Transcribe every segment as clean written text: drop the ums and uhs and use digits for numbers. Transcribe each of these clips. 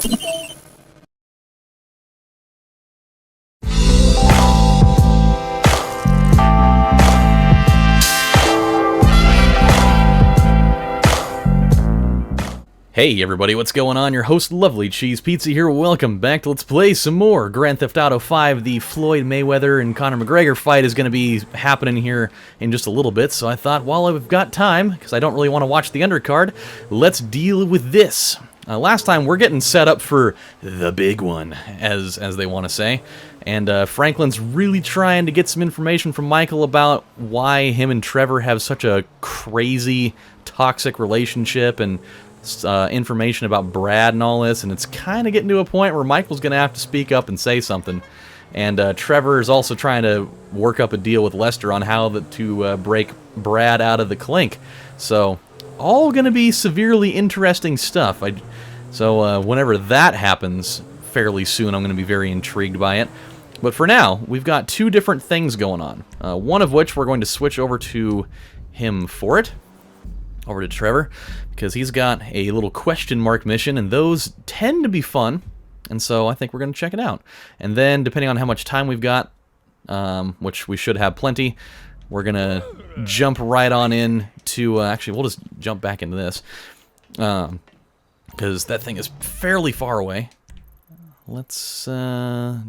Hey everybody, what's going on? Your host LovelyCheesePizza here. Welcome back to Let's Play some more Grand Theft Auto 5. The Floyd Mayweather and Conor McGregor fight is going to be happening here in just a little bit, so I thought while I've got time, because I don't really want to watch the undercard, let's deal with this. Last time we're getting set up for the big one, as they want to say, and Franklin's really trying to get some information from Michael about why him and Trevor have such a crazy, toxic relationship, and information about Brad and all this, and it's kind of getting to a point where Michael's going to have to speak up and say something. And Trevor is also trying to work up a deal with Lester on how to break Brad out of the clink. So, all going to be severely interesting stuff. So whenever that happens fairly soon, I'm going to be very intrigued by it. But for now, we've got two different things going on. One of which we're going to switch over to him for it. Over to Trevor, because he's got a little question mark mission, and those tend to be fun, and so I think we're going to check it out. And then, depending on how much time we've got, which we should have plenty, we're going to jump right on in to, actually, we'll just jump back into this, because that thing is fairly far away. Let's, ooh,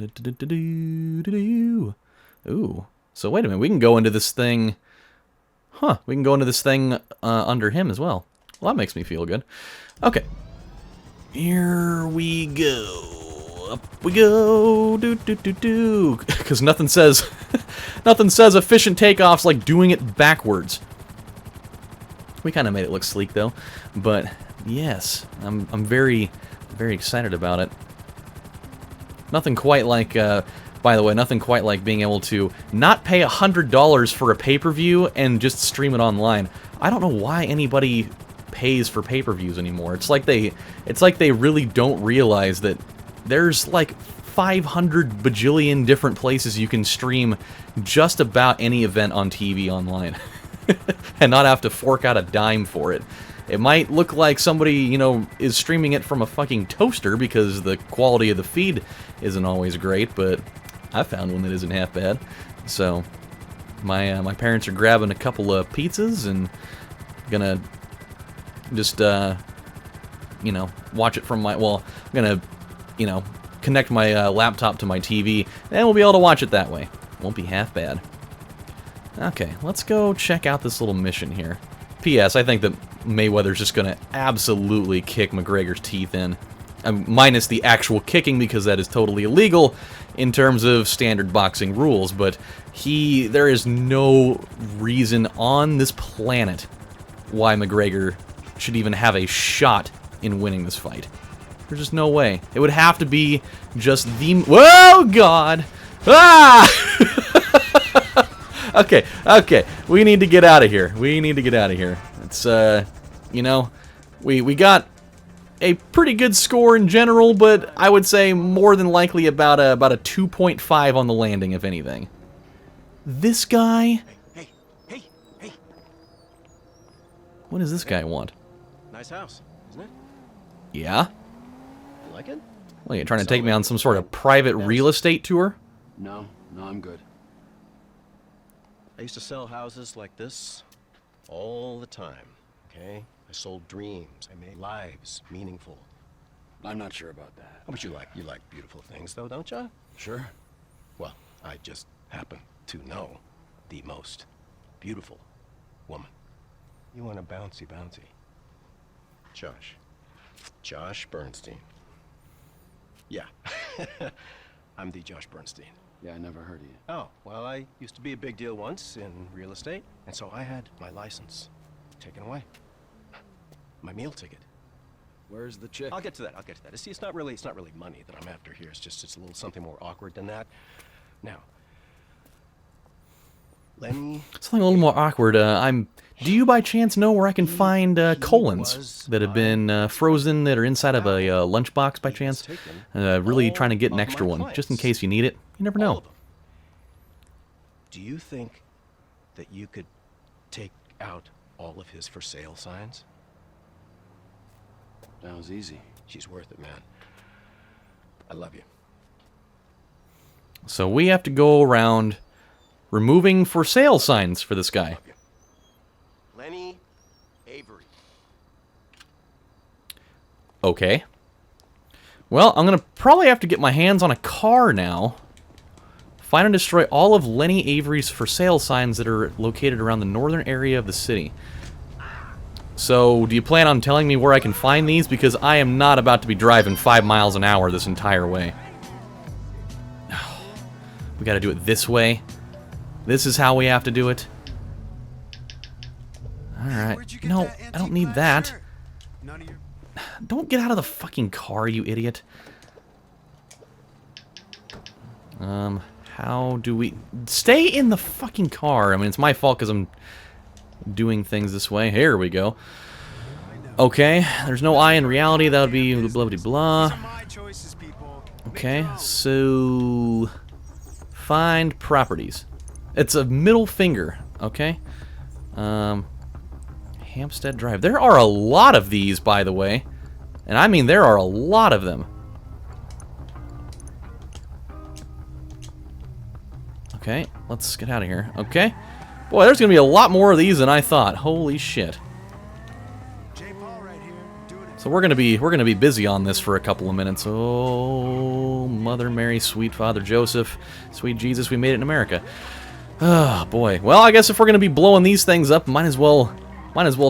so wait a minute, we can go into this thing. Huh, we can go into this thing under him as well. Well, that makes me feel good. Okay. Here we go. Up we go. Do. Because nothing says efficient takeoffs like doing it backwards. We kind of made it look sleek though. But yes, I'm very, very excited about it. Nothing quite like by the way, nothing quite like being able to not pay $100 for a pay-per-view and just stream it online. I don't know why anybody pays for pay-per-views anymore. It's like they really don't realize that there's like 500 bajillion different places you can stream just about any event on TV online and not have to fork out a dime for it. It might look like somebody, you know, is streaming it from a fucking toaster because the quality of the feed isn't always great, but I found one that isn't half bad. So my parents are grabbing a couple of pizzas and gonna just you know, watch it from my, well, I'm gonna, you know, connect my laptop to my TV and we'll be able to watch it that way. Won't be half bad. Okay, let's go check out this little mission here. P.S. I think that Mayweather's just gonna absolutely kick McGregor's teeth in. Minus the actual kicking, because that is totally illegal in terms of standard boxing rules, but there is no reason on this planet why McGregor should even have a shot in winning this fight. There's just no way. It would have to be just the... Whoa, God! Ah! Okay, we need to get out of here. It's, you know, we got a pretty good score in general, but I would say more than likely about a 2.5 on the landing, if anything. This guy? Hey! What does this guy want? Nice house, isn't it? Yeah? You like it? Well, you trying to take me on some sort of private real estate tour? No, I'm good. I used to sell houses like this all the time, okay? I sold dreams. I made lives meaningful. I'm not sure about that. How much you like beautiful things, though, don't you? Sure. Well, I just happen to know the most beautiful woman. You want a bouncy. Josh Bernstein. Yeah. I'm the Josh Bernstein. Yeah, I never heard of you. Oh, well, I used to be a big deal once in real estate, and so I had my license taken away. My meal ticket. Where's the chick? I'll get to that. See, it's not really money that I'm after here. It's a little something more awkward than that. Now, let me... Something a little more awkward. Do you by chance know where I can find colons that have been frozen that are inside of a lunchbox by chance? Really trying to get an extra one, just in case you need it. You never know. Do you think that you could take out all of his for sale signs? That was easy. She's worth it, man. I love you. So we have to go around removing for sale signs for this guy. Love you. Lenny Avery. Okay. Well, I'm going to probably have to get my hands on a car now. Find and destroy all of Lenny Avery's for sale signs that are located around the northern area of the city. So, do you plan on telling me where I can find these? Because I am not about to be driving 5 miles an hour this entire way. We gotta do it this way. This is how we have to do it. Alright. No, I don't need that. Don't get out of the fucking car, you idiot. How do we... Stay in the fucking car. I mean, it's my fault because I'm doing things this way. Here we go. Okay, there's no I in reality. That would be blah blah blah. Okay, so... Find properties. It's a middle finger, okay? Hampstead Drive. There are a lot of these, by the way. And I mean, there are a lot of them. Okay, let's get out of here. Okay. Boy, there's gonna be a lot more of these than I thought. Holy shit. So we're gonna be busy on this for a couple of minutes. Oh, Mother Mary, sweet Father Joseph, sweet Jesus, we made it in America. Oh boy. Well, I guess if we're gonna be blowing these things up, might as well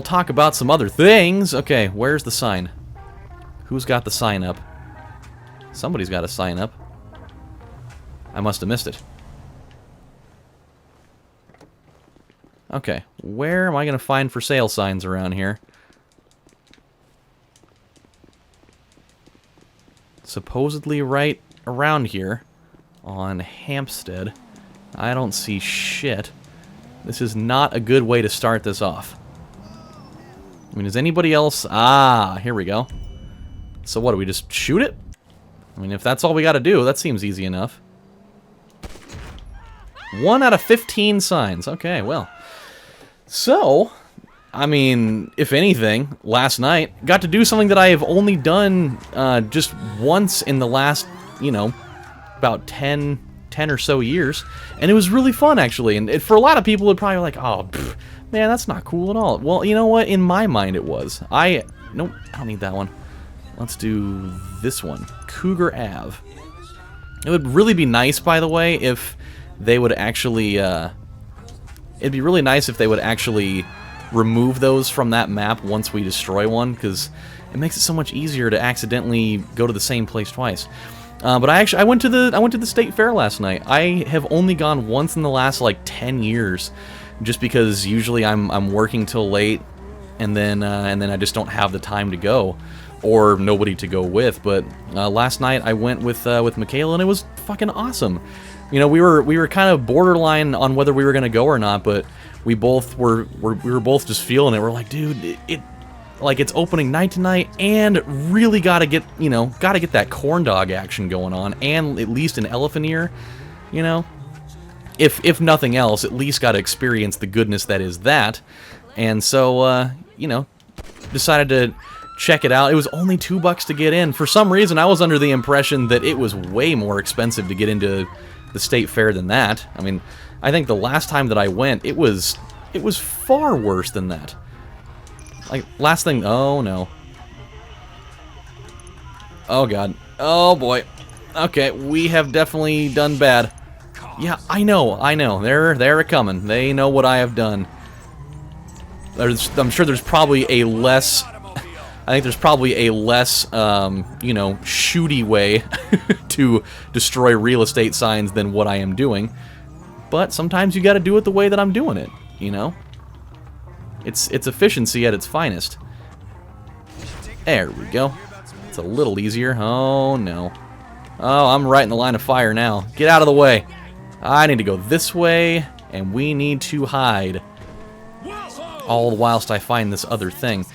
talk about some other things. Okay, where's the sign? Who's got the sign up? Somebody's got a sign up. I must have missed it. Okay, where am I gonna find for sale signs around here? Supposedly right around here on Hampstead. I don't see shit. This is not a good way to start this off. I mean, is anybody else... Ah, here we go. So what, do we just shoot it? I mean, if that's all we gotta do, that seems easy enough. 1 out of 15 signs. Okay, well. So, I mean, if anything, last night, got to do something that I have only done just once in the last, you know, about 10 or so years. And it was really fun, actually. And for a lot of people, it'd probably be like, oh, pff, man, that's not cool at all. Well, you know what? In my mind, it was. Nope, I don't need that one. Let's do this one. Cougar Ave. It would really be nice, by the way, if they would actually, it'd be really nice if they would actually remove those from that map once we destroy one, because it makes it so much easier to accidentally go to the same place twice. But I went to the state fair last night. I have only gone once in the last like 10 years, just because usually I'm working till late, and then I just don't have the time to go, or nobody to go with. But last night I went with Michaela, and it was fucking awesome. You know, we were kind of borderline on whether we were gonna go or not, but we were both just feeling it. We're like, dude, it's opening night tonight, and really gotta get that corn dog action going on, and at least an elephant ear, you know. If nothing else, at least gotta experience the goodness that is that. And so, you know, decided to check it out. It was only $2 to get in. For some reason, I was under the impression that it was way more expensive to get into the state fair than that. I mean, I think the last time that I went, it was far worse than that. Like, last thing... Oh, no. Oh, God. Oh, boy. Okay, we have definitely done bad. Yeah, I know. They're coming. They know what I have done. I'm sure there's probably a less... I think there's probably a less, you know, shooty way to destroy real estate signs than what I am doing. But sometimes you gotta do it the way that I'm doing it, you know? It's efficiency at its finest. There we go. It's a little easier. Oh, no. Oh, I'm right in the line of fire now. Get out of the way. I need to go this way, and we need to hide. All whilst I find this other thing.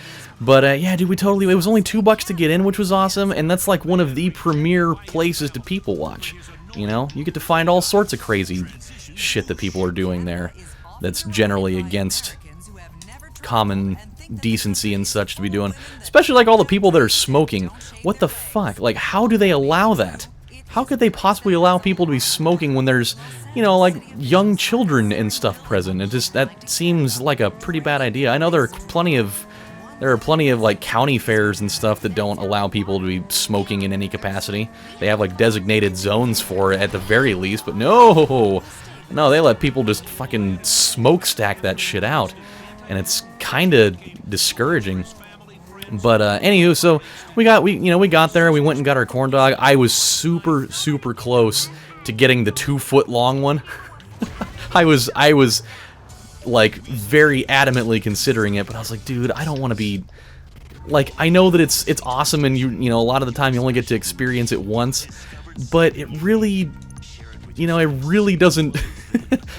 But, yeah, dude, it was only $2 to get in, which was awesome, and that's like one of the premier places to people watch, you know? You get to find all sorts of crazy shit that people are doing there that's generally against common decency and such to be doing. Especially, like, all the people that are smoking. What the fuck? Like, how do they allow that? how could they possibly allow people to be smoking when there's, you know, like, young children and stuff present? It just, that seems like a pretty bad idea. I know there are plenty of, like, county fairs and stuff that don't allow people to be smoking in any capacity. They have, like, designated zones for it at the very least, but no! No, they let people just fucking smokestack that shit out. And it's kinda discouraging. But, anywho, so we got there, we went and got our corn dog. I was super, super close to getting the 2-foot long one. I was, like, very adamantly considering it, but I was like, dude, I don't want to be, like, I know that it's awesome, and you know, a lot of the time you only get to experience it once, but it really, you know, it really doesn't,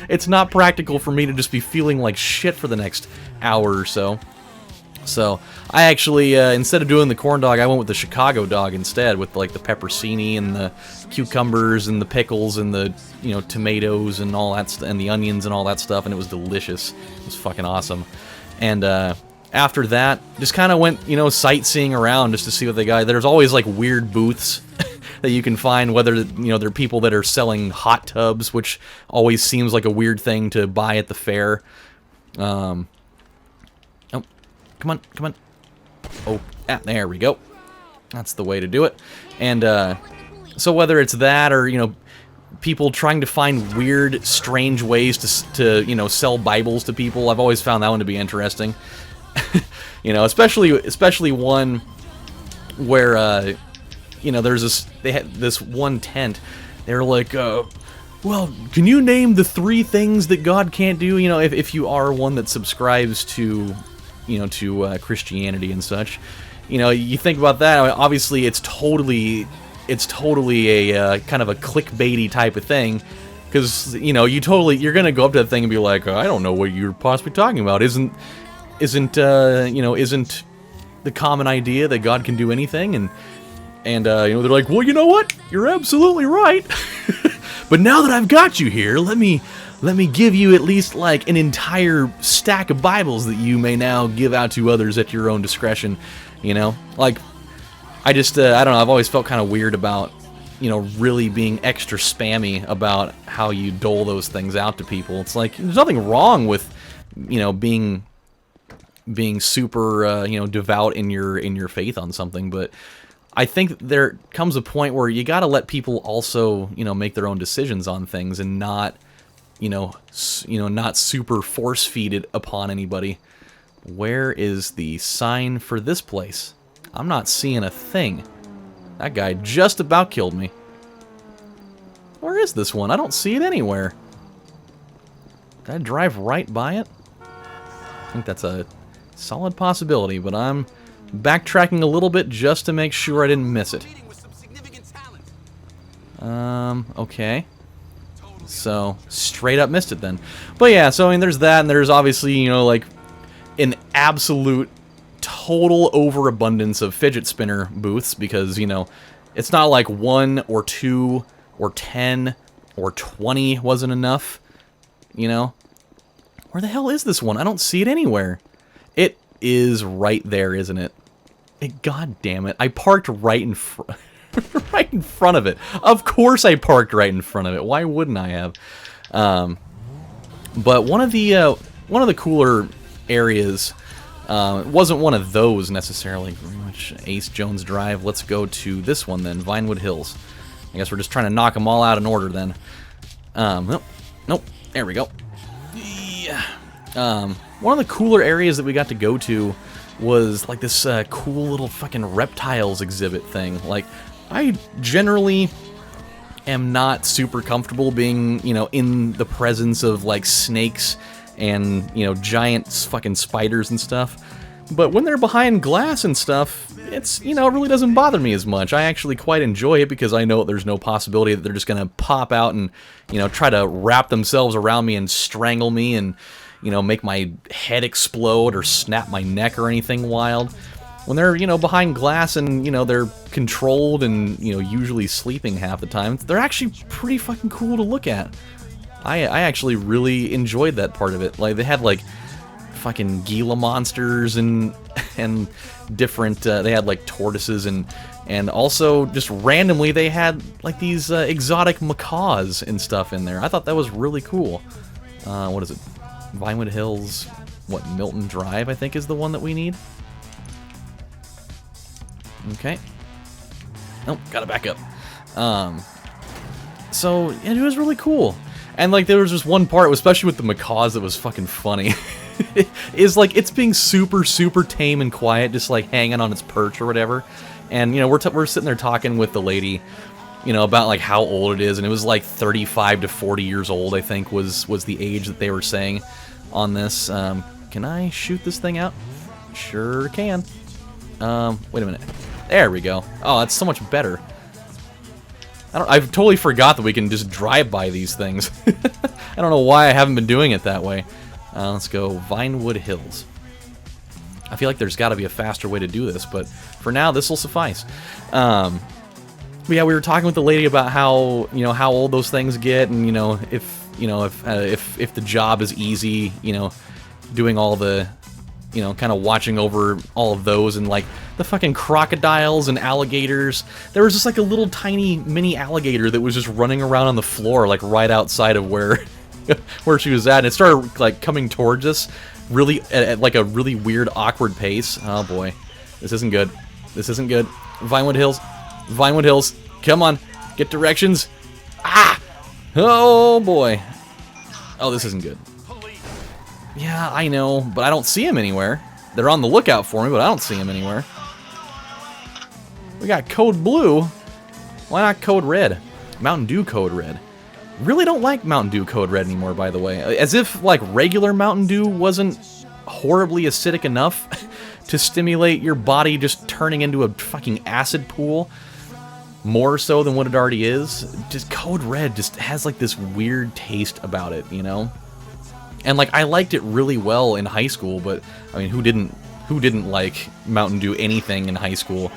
it's not practical for me to just be feeling like shit for the next hour or so. So, I actually, instead of doing the corn dog, I went with the Chicago dog instead, with, like, the pepperoni and the cucumbers and the pickles and the, you know, tomatoes and all that and the onions and all that stuff, and it was delicious. It was fucking awesome. And, after that, just kind of went, you know, sightseeing around just to see what they got. There's always, like, weird booths that you can find, whether, you know, they're people that are selling hot tubs, which always seems like a weird thing to buy at the fair. Come on, come on. Oh, there we go. That's the way to do it. And, so whether it's that or, you know, people trying to find weird, strange ways to you know, sell Bibles to people, I've always found that one to be interesting. You know, especially one where, you know, they had this one tent. They're like, well, can you name the 3 things that God can't do? You know, if you are one that subscribes to, you know, to Christianity and such, you know, you think about that. I mean, obviously, it's totally a kind of a clickbaity type of thing, because, you know, you're gonna go up to that thing and be like, I don't know what you're possibly talking about. Isn't the common idea that God can do anything? And you know, they're like, well, you know what? You're absolutely right. But now that I've got you here, let me give you at least, like, an entire stack of Bibles that you may now give out to others at your own discretion, you know? Like, I just, I don't know, I've always felt kind of weird about, you know, really being extra spammy about how you dole those things out to people. It's like, there's nothing wrong with, you know, being super, you know, devout in your faith on something, but I think there comes a point where you gotta let people also, you know, make their own decisions on things and not, you know, not super force-feed it upon anybody. Where is the sign for this place? I'm not seeing a thing. That guy just about killed me. Where is this one? I don't see it anywhere. Did I drive right by it? I think that's a solid possibility, but I'm backtracking a little bit just to make sure I didn't miss it. Okay. So, straight up missed it then. But yeah, so I mean, there's that, and there's obviously, you know, like, an absolute total overabundance of fidget spinner booths, because, you know, it's not like 1 or 2 or 10 or 20 wasn't enough, you know? Where the hell is this one? I don't see it anywhere. It is right there, isn't it? God damn it. I parked right in front right in front of it. Of course I parked right in front of it. Why wouldn't I have? But one of the cooler areas, it wasn't one of those necessarily. Which Ace Jones Drive. Let's go to this one then, Vinewood Hills. I guess we're just trying to knock them all out in order then. Nope. There we go. Yeah. One of the cooler areas that we got to go to was like this cool little fucking reptiles exhibit thing. Like, I generally am not super comfortable being, you know, in the presence of like snakes and, you know, giant fucking spiders and stuff. But when they're behind glass and stuff, it's, you know, it really doesn't bother me as much. I actually quite enjoy it because I know there's no possibility that they're just gonna pop out and, you know, try to wrap themselves around me and strangle me and, you know, make my head explode or snap my neck or anything wild. When they're, you know, behind glass and, you know, they're controlled and, you know, usually sleeping half the time, they're actually pretty fucking cool to look at. I actually really enjoyed that part of it. Like, they had, like, fucking Gila monsters and different, they had, like, tortoises and And also, just randomly, they had like these exotic macaws and stuff in there. I thought that was really cool. What is it? Vinewood Hills, what, Milton Drive, I think, is the one that we need. Okay. Oh, gotta back up. So, it was really cool. And, like, there was just one part, especially with the macaws, that was fucking funny. Is, like, it's being super, super tame and quiet, just, like, hanging on its perch or whatever. And, you know, we're sitting there talking with the lady, you know, about, like, how old it is. And it was, like, 35 to 40 years old, I think, was the age that they were saying on this. Can I shoot this thing out? Sure can. Wait a minute. There we go. Oh, that's so much better. I've totally forgot that we can just drive by these things. I don't know why I haven't been doing it that way. Let's go Vinewood Hills. I feel like there's got to be a faster way to do this, but for now, this will suffice. But yeah, we were talking with the lady about how, you know, how old those things get, and, you know, if the job is easy, you know, doing all the, you know, kind of watching over all of those, and, like, the fucking crocodiles and alligators. There was just, like, a little tiny mini alligator that was just running around on the floor, like, right outside of where where she was at, and it started, like, coming towards us really at like a really weird, awkward pace. Oh boy, this isn't good. This isn't good. Vinewood Hills, Vinewood Hills, come on, get directions. Ah! Oh boy. Oh, this isn't good. Yeah, I know, but I don't see him anywhere. They're on the lookout for me, but I don't see him anywhere. We got code blue. Why not code red? Mountain Dew code red. Really don't like Mountain Dew code red anymore, by the way. As if, like, regular Mountain Dew wasn't horribly acidic enough to stimulate your body just turning into a fucking acid pool. More so than what it already is. Just code red just has, like, this weird taste about it, you know? And, like, I liked it really well in high school, but, I mean, who didn't like Mountain Dew anything in high school?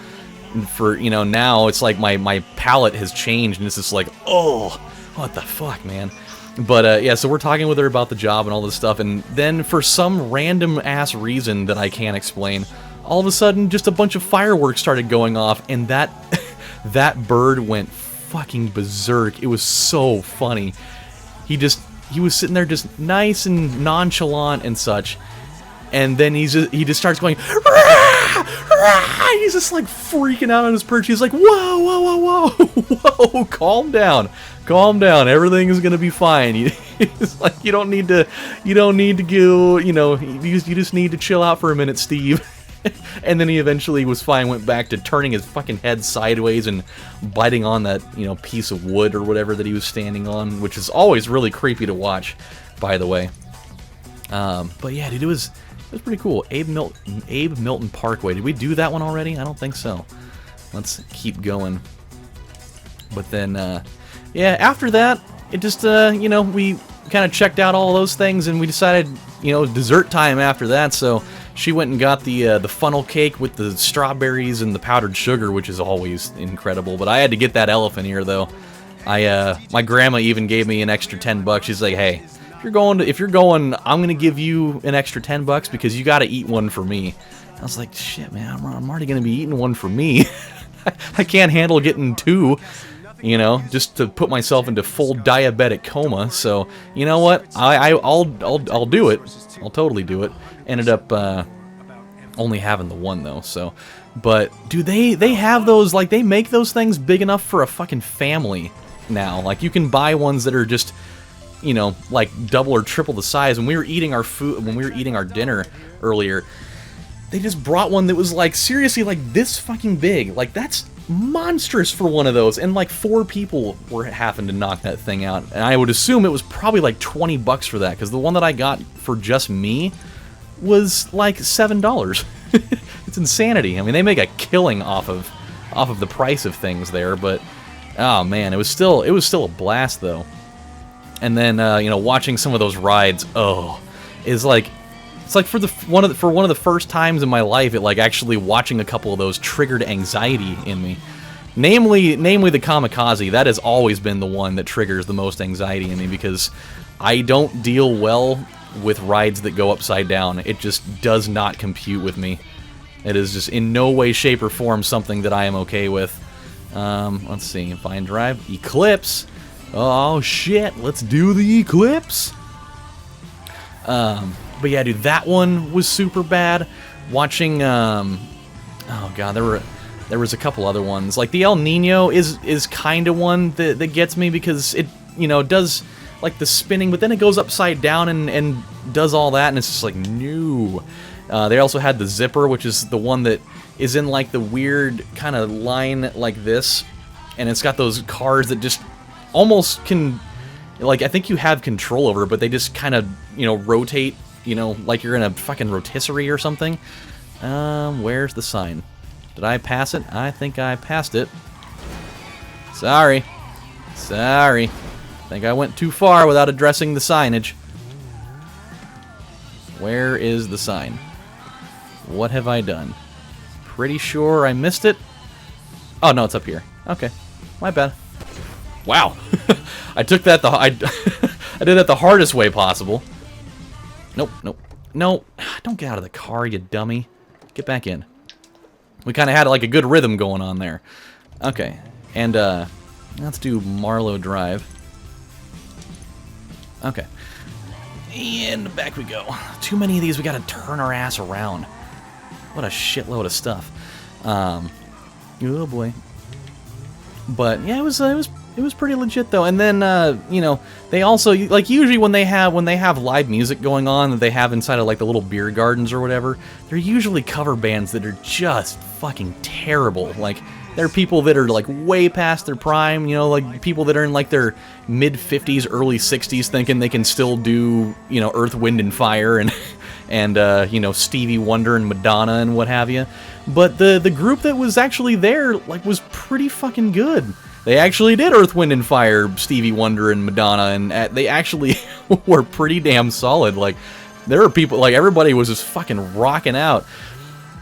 For, you know, now it's like my palate has changed, and it's just like, oh, what the fuck, man? But, yeah, so we're talking with her about the job and all this stuff, and then for some random-ass reason that I can't explain, all of a sudden, just a bunch of fireworks started going off, and that bird went fucking berserk. It was so funny. He was sitting there just nice and nonchalant and such, and then he just starts going, rah, rah! He's just like freaking out on his perch. He's like, whoa, whoa, whoa, whoa, whoa, calm down, everything is gonna be fine. It's like, you don't need to go, you know, you just need to chill out for a minute, Steve. And then he eventually was fine, went back to turning his fucking head sideways and biting on that, you know, piece of wood or whatever that he was standing on, which is always really creepy to watch, by the way. But yeah, dude, it was pretty cool. Abe Milton Parkway. Did we do that one already? I don't think so. Let's keep going. But then, yeah, after that, it just, you know, we kind of checked out all those things, and we decided, you know, dessert time after that, so she went and got the funnel cake with the strawberries and the powdered sugar, which is always incredible. But I had to get that elephant ear, though. My grandma even gave me an extra $10. She's like, hey, if you're going, I'm gonna give you an extra $10 because you got to eat one for me. I was like, shit, man, I'm already gonna be eating one for me. I can't handle getting two, you know, just to put myself into full diabetic coma. So you know what? I'll do it. I'll totally do it. Ended up only having the one though. So, but dude, they have those, like, they make those things big enough for a fucking family now. Like, you can buy ones that are just, you know, like double or triple the size. When we were eating our dinner earlier, they just brought one that was like seriously like this fucking big. Like, that's monstrous for one of those, and like 4 people were having to knock that thing out, and I would assume it was probably like $20 for that, because the one that I got for just me was like $7. It's insanity. I mean, they make a killing off of the price of things there, but oh man, it was still a blast though. And then you know, watching some of those rides, is like, it's like for one of the first times in my life, it like actually watching a couple of those triggered anxiety in me. Namely the kamikaze. That has always been the one that triggers the most anxiety in me, because I don't deal well with rides that go upside down. It just does not compute with me. It is just in no way, shape, or form something that I am okay with. Let's see. Find drive. Eclipse. Oh, shit. Let's do the Eclipse. But yeah, dude, that one was super bad. Watching, oh god, there was a couple other ones. Like the El Nino is kind of one that gets me because it, you know, does like the spinning, but then it goes upside down and does all that, and it's just like, no. They also had the Zipper, which is the one that is in like the weird kind of line like this, and it's got those cars that just almost can, like, I think you have control over it, but they just kind of, you know, rotate, you know, like you're in a fucking rotisserie or something. Where's the sign? Did I pass it? I think I passed it. Sorry. Sorry. I think I went too far without addressing the signage. Where is the sign? What have I done? Pretty sure I missed it. Oh, no, it's up here. Okay. My bad. Wow. I took that I did it the hardest way possible. Nope, nope. No, don't get out of the car, you dummy. Get back in. We kind of had like a good rhythm going on there. Okay. And let's do Marlowe Drive. Okay. And back we go. Too many of these, we gotta turn our ass around. What a shitload of stuff. Oh boy. But yeah, it was pretty legit though. And then you know, they also, like, usually when they have live music going on that they have inside of like the little beer gardens or whatever, they're usually cover bands that are just fucking terrible. Like, they're people that are like way past their prime, you know, like people that are in like their mid 50s, early 60s, thinking they can still do, you know, Earth, Wind, and Fire and you know, Stevie Wonder and Madonna and what have you. But the group that was actually there, like, was pretty fucking good. They actually did Earth, Wind, and Fire, Stevie Wonder and Madonna, and they actually were pretty damn solid. Like, there were people, like, everybody was just fucking rocking out.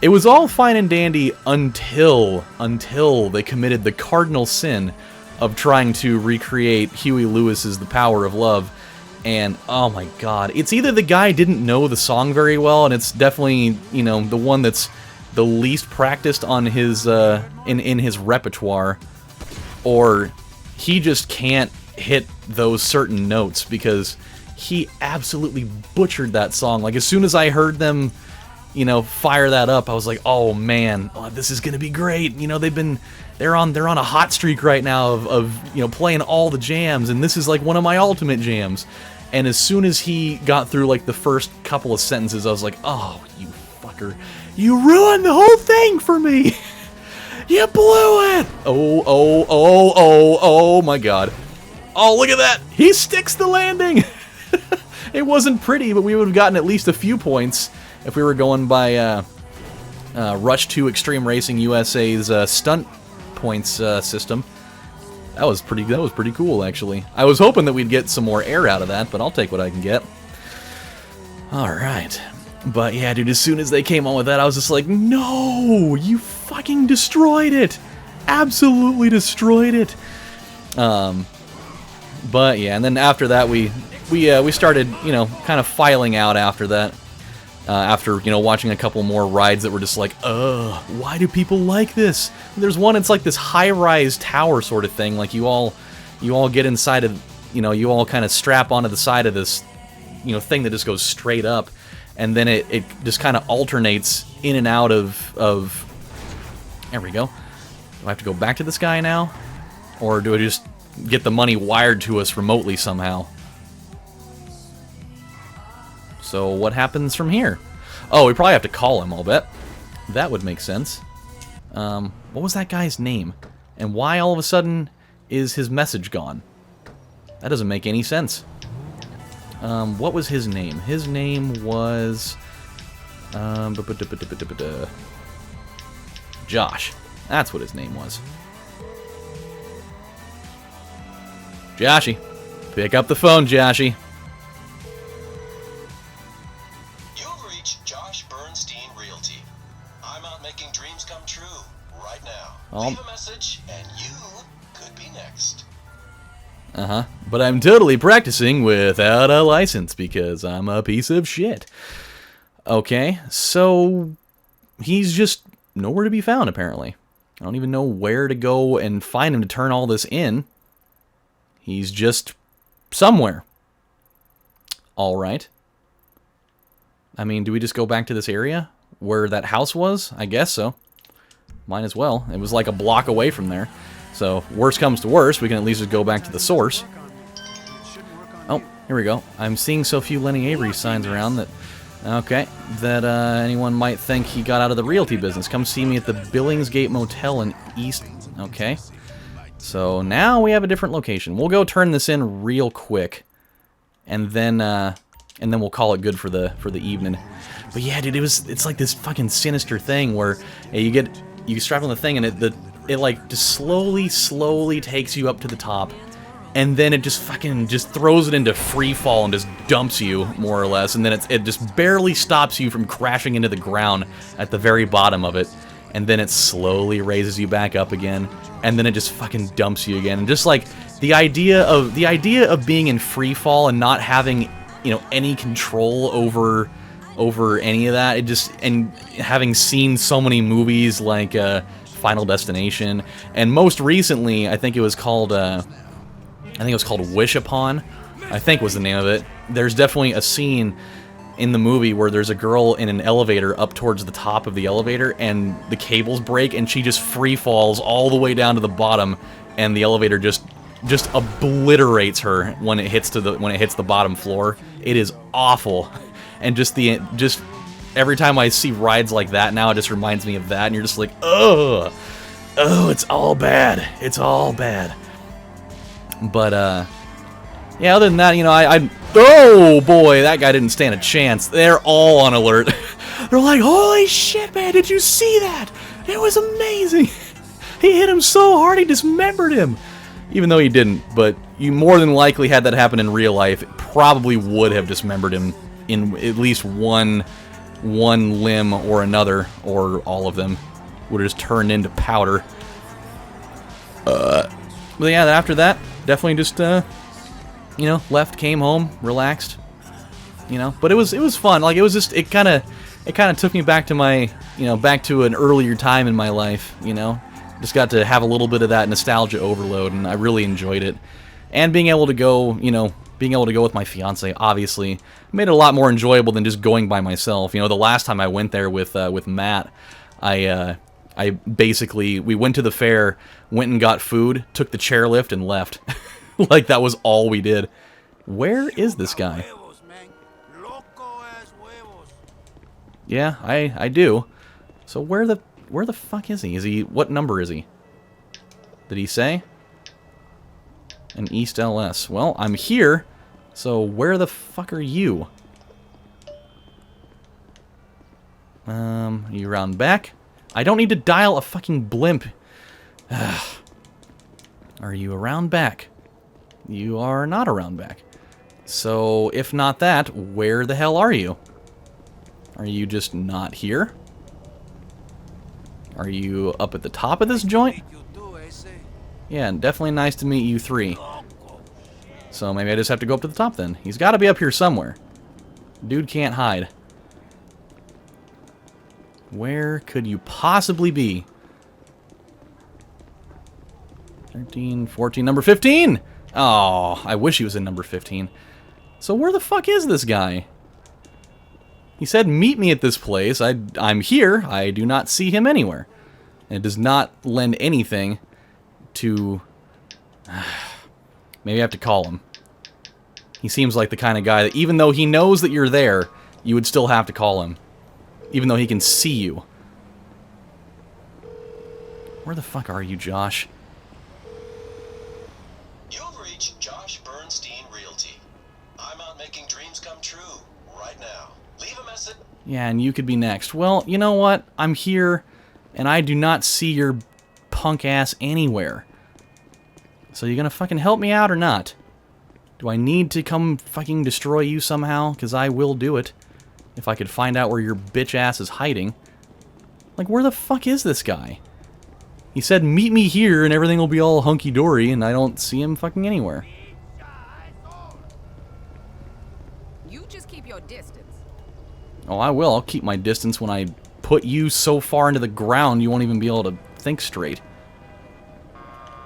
It was all fine and dandy until they committed the cardinal sin of trying to recreate Huey Lewis's The Power of Love. And, oh my god, it's either the guy didn't know the song very well, and it's definitely, you know, the one that's the least practiced on his, in his repertoire, or he just can't hit those certain notes, because he absolutely butchered that song. Like, as soon as I heard them, you know, fire that up, I was like, oh man, oh, this is gonna be great. You know, they're on a hot streak right now of you know, playing all the jams, and this is like one of my ultimate jams. And as soon as he got through like the first couple of sentences, I was like, oh, you fucker, you ruined the whole thing for me. You blew it. Oh my god. Oh, look at that. He sticks the landing. It wasn't pretty, but we would have gotten at least a few points if we were going by Rush 2 Extreme Racing USA's stunt points system. That was pretty cool, actually. I was hoping that we'd get some more air out of that, but I'll take what I can get. Alright. But yeah, dude, as soon as they came on with that, I was just like, no! You fucking destroyed it! Absolutely destroyed it! But yeah, and then after that, we started, you know, kind of filing out after that. After, you know, watching a couple more rides that were just like, why do people like this? There's one, it's like this high-rise tower sort of thing. Like, you all get inside of, you know, you all kind of strap onto the side of this, you know, thing that just goes straight up. And then it just kind of alternates in and out of... There we go. Do I have to go back to this guy now? Or do I just get the money wired to us remotely somehow? So what happens from here? Oh, we probably have to call him, I'll bet. That would make sense. What was that guy's name? And why all of a sudden is his message gone? That doesn't make any sense. What was his name? His name was... Josh. That's what his name was. Joshy. Pick up the phone, Joshy. You've reached Josh Bernstein Realty. I'm out making dreams come true right now. Leave a message and you could be next. Uh-huh. But I'm totally practicing without a license because I'm a piece of shit. Okay, so he's just nowhere to be found, apparently. I don't even know where to go and find him to turn all this in. He's just somewhere. All right. I mean, do we just go back to this area where that house was? I guess so. Might as well. It was like a block away from there. So, worst comes to worst, we can at least just go back to the source. Oh, here we go. I'm seeing so few Lenny Avery signs around that... Okay, that anyone might think he got out of the realty business. Come see me at the Billingsgate Motel in East... Okay. So, now we have a different location. We'll go turn this in real quick. And then we'll call it good for the evening. But yeah, dude, it's like this fucking sinister thing where you strap on the thing and it like just slowly takes you up to the top, and then it just throws it into free fall and just dumps you more or less, and then it just barely stops you from crashing into the ground at the very bottom of it, and then it slowly raises you back up again, and then it just fucking dumps you again. And just like the idea of being in free fall and not having, you know, any control over any of that, and having seen so many movies like Final Destination, and most recently I think it was called Wish Upon, I think was the name of it. There's definitely a scene in the movie where there's a girl in an elevator up towards the top of the elevator, and the cables break and she just free falls all the way down to the bottom, and the elevator just obliterates her when it hits the bottom floor. It is awful. And just every time I see rides like that now, it just reminds me of that, and you're just like, oh, it's all bad. It's all bad. But yeah, other than that, you know, oh boy, that guy didn't stand a chance. They're all on alert. They're like, holy shit, man, did you see that? It was amazing. He hit him so hard he dismembered him. Even though he didn't, but you more than likely had that happen in real life, it probably would have dismembered him in at least one limb or another, or all of them would have just turned into powder. But yeah, after that, definitely just you know, left, came home, relaxed, you know. But it was fun. Like, it kind of took me back to my, you know, back to an earlier time in my life, you know. Just got to have a little bit of that nostalgia overload, and I really enjoyed it. And being able to go with my fiance, obviously, made it a lot more enjoyable than just going by myself. You know, the last time I went there with Matt, I basically, we went to the fair, went and got food, took the chairlift, and left. Like, that was all we did. Where is this guy? Yeah, I do. So where the fuck is he? What number is he? Did he say? An East LS. Well, I'm here, so where the fuck are you? You round back? I don't need to dial a fucking blimp. Are you around back? You are not around back. So, if not that, where the hell are you? Are you just not here? Are you up at the top of this joint? Yeah, definitely nice to meet you three. So maybe I just have to go up to the top then. He's got to be up here somewhere. Dude can't hide. Where could you possibly be? 13, 14, number 15! Oh, I wish he was in number 15. So where the fuck is this guy? He said, meet me at this place. I'm here. I do not see him anywhere. And it does not lend anything to... Maybe I have to call him. He seems like the kind of guy that even though he knows that you're there, you would still have to call him. Even though he can see you. Where the fuck are you, Josh? You've reached Josh Bernstein Realty. I'm out making dreams come true right now. Leave a message. Yeah, and you could be next. Well, you know what? I'm here, and I do not see your punk ass anywhere. So you gonna fucking help me out or not? Do I need to come fucking destroy you somehow? Because I will do it. If I could find out where your bitch ass is hiding. Like, where the fuck is this guy? He said, meet me here and everything will be all hunky-dory, and I don't see him fucking anywhere. You just keep your distance. Oh, I will. I'll keep my distance when I put you so far into the ground you won't even be able to think straight.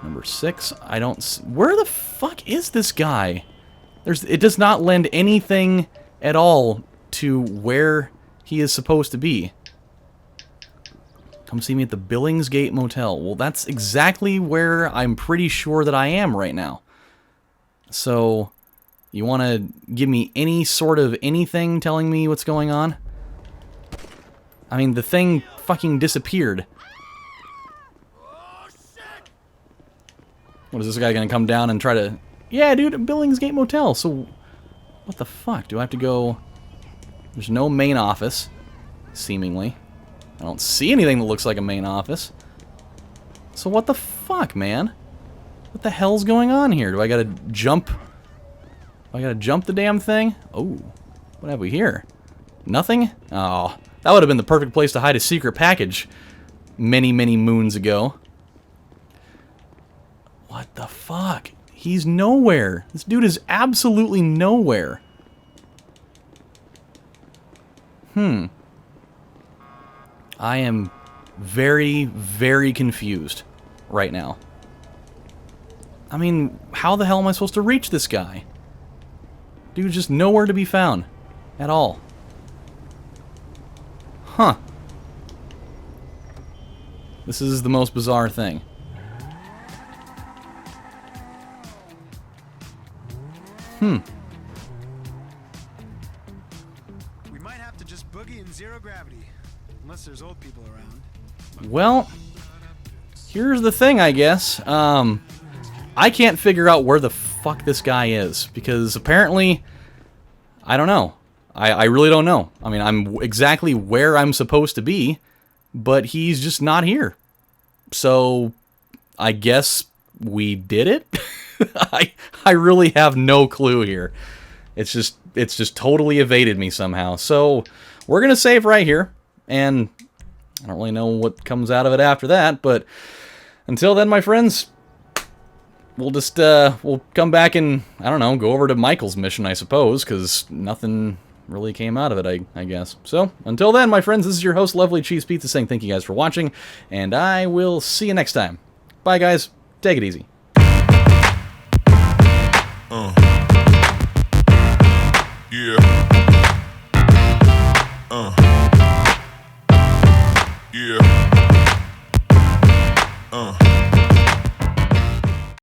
Number 6, I don't... Where the fuck is this guy? It does not lend anything at all to where he is supposed to be. Come see me at the Billingsgate Motel. Well, that's exactly where I'm pretty sure that I am right now. So, you want to give me any sort of anything telling me what's going on? I mean, the thing fucking disappeared. What, is this guy gonna come down and try to... Yeah, dude, Billingsgate Motel. So, what the fuck? Do I have to go... There's no main office, seemingly. I don't see anything that looks like a main office. So what the fuck, man? What the hell's going on here? Do I gotta jump... Do I gotta jump the damn thing? Oh, what have we here? Nothing? Oh, that would have been the perfect place to hide a secret package many, many moons ago. What the fuck? He's nowhere. This dude is absolutely nowhere. I am very, very confused right now. I mean, how the hell am I supposed to reach this guy? Dude's just nowhere to be found. At all. Huh. This is the most bizarre thing. We might have to just boogie in zero gravity. Unless there's old people around. Well, here's the thing, I guess. I can't figure out where the fuck this guy is. Because apparently, I don't know. I really don't know. I mean, I'm exactly where I'm supposed to be. But he's just not here. So, I guess we did it? I really have no clue here. It's just totally evaded me somehow. So, we're going to save right here. And I don't really know what comes out of it after that, but until then, my friends, we'll just, we'll come back and, I don't know, go over to Michael's mission, I suppose, because nothing really came out of it, I guess. So, until then, my friends, this is your host, LovelyCheesePizza, saying thank you guys for watching, and I will see you next time. Bye, guys. Take it easy.